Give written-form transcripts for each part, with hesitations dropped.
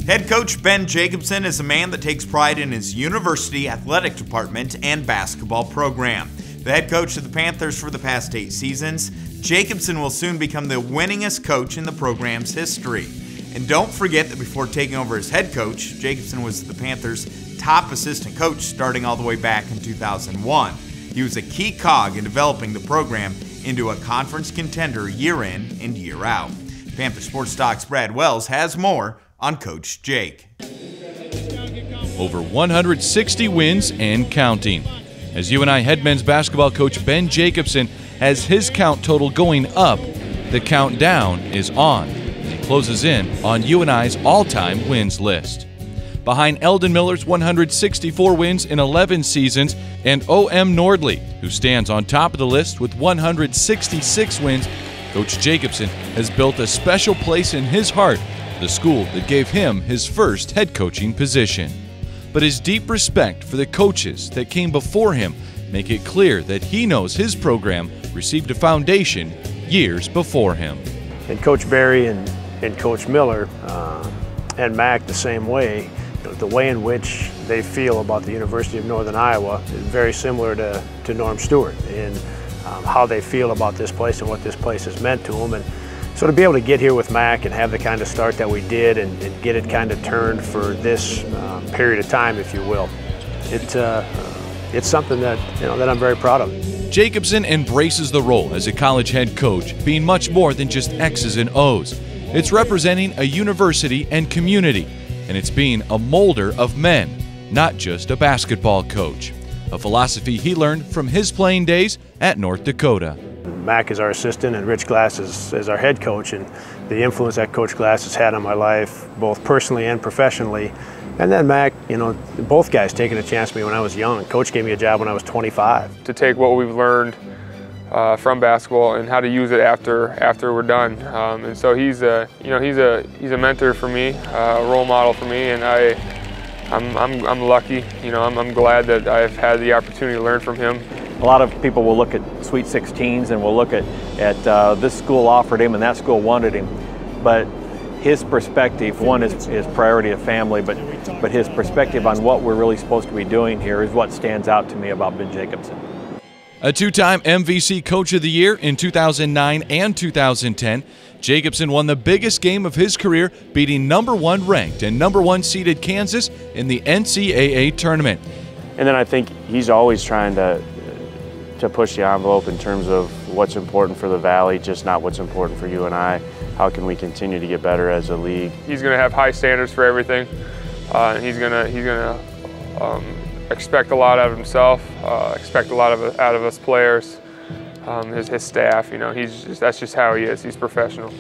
Head coach Ben Jacobson is a man that takes pride in his university athletic department and basketball program. The head coach of the Panthers for the past 8 seasons, Jacobson will soon become the winningest coach in the program's history. And don't forget that before taking over as head coach, Jacobson was the Panthers' top assistant coach starting all the way back in 2001. He was a key cog in developing the program into a conference contender year in and year out. Panther Sports Talk's Brad Wells has more on Coach Jake. Over 160 wins and counting. As UNI head men's basketball coach Ben Jacobson has his count total going up, the countdown is on as he closes in on UNI's all-time wins list. Behind Eldon Miller's 164 wins in 11 seasons and O.M. Nordley, who stands on top of the list with 166 wins, Coach Jacobson has built a special place in his heart, the school that gave him his first head coaching position. But his deep respect for the coaches that came before him make it clear that he knows his program received a foundation years before him. And Coach Barry and Coach Miller and Mac the same way. The way in which they feel about the University of Northern Iowa is very similar to Norm Stewart and how they feel about this place and what this place has meant to them. And so to be able to get here with Mac and have the kind of start that we did and get it kind of turned for this period of time, if you will, it's something that, that I'm very proud of. Jacobson embraces the role as a college head coach, being much more than just X's and O's. It's representing a university and community, and it's being a molder of men, not just a basketball coach. A philosophy he learned from his playing days at North Dakota. Mac is our assistant and Rich Glass is our head coach, and the influence that Coach Glass has had on my life, both personally and professionally. And then Mac, both guys taking a chance on me when I was young. Coach gave me a job when I was 25. To take what we've learned from basketball and how to use it after we're done. And so he's a mentor for me, a role model for me, and I'm lucky. I'm glad that I've had the opportunity to learn from him. A lot of people will look at Sweet 16s and will look at this school offered him and that school wanted him, but his perspective, one is his priority of family, but his perspective on what we're really supposed to be doing here is what stands out to me about Ben Jacobson. A 2-time MVC Coach of the Year in 2009 and 2010, Jacobson won the biggest game of his career, beating #1 ranked and #1 seeded Kansas in the NCAA tournament. And then I think he's always trying to push the envelope in terms of what's important for the Valley, just not what's important for UNI. How can we continue to get better as a league? He's going to have high standards for everything. He's going to expect a lot out of himself, expect a lot out of us players, his staff. That's just how he is. He's professional.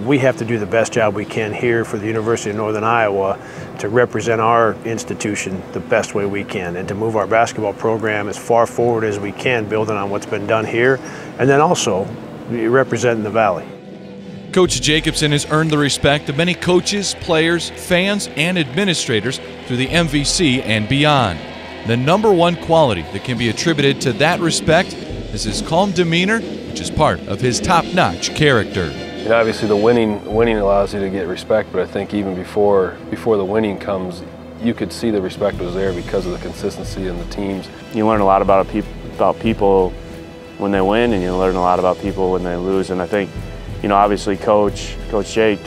We have to do the best job we can here for the University of Northern Iowa to represent our institution the best way we can and to move our basketball program as far forward as we can, building on what's been done here, and then also representing the Valley. Coach Jacobson has earned the respect of many coaches, players, fans, and administrators through the MVC and beyond. The #1 quality that can be attributed to that respect is his calm demeanor, which is part of his top-notch character. Obviously the winning allows you to get respect, but I think even before the winning comes, you could see the respect was there because of the consistency in the teams. You learn a lot about people when they win, and you learn a lot about people when they lose. And I think, obviously Coach Jake,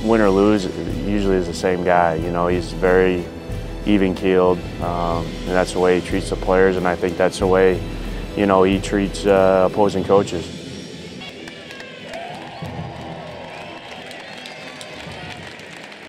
win or lose, usually is the same guy. He's very even-keeled, and that's the way he treats the players, and I think that's the way, he treats opposing coaches.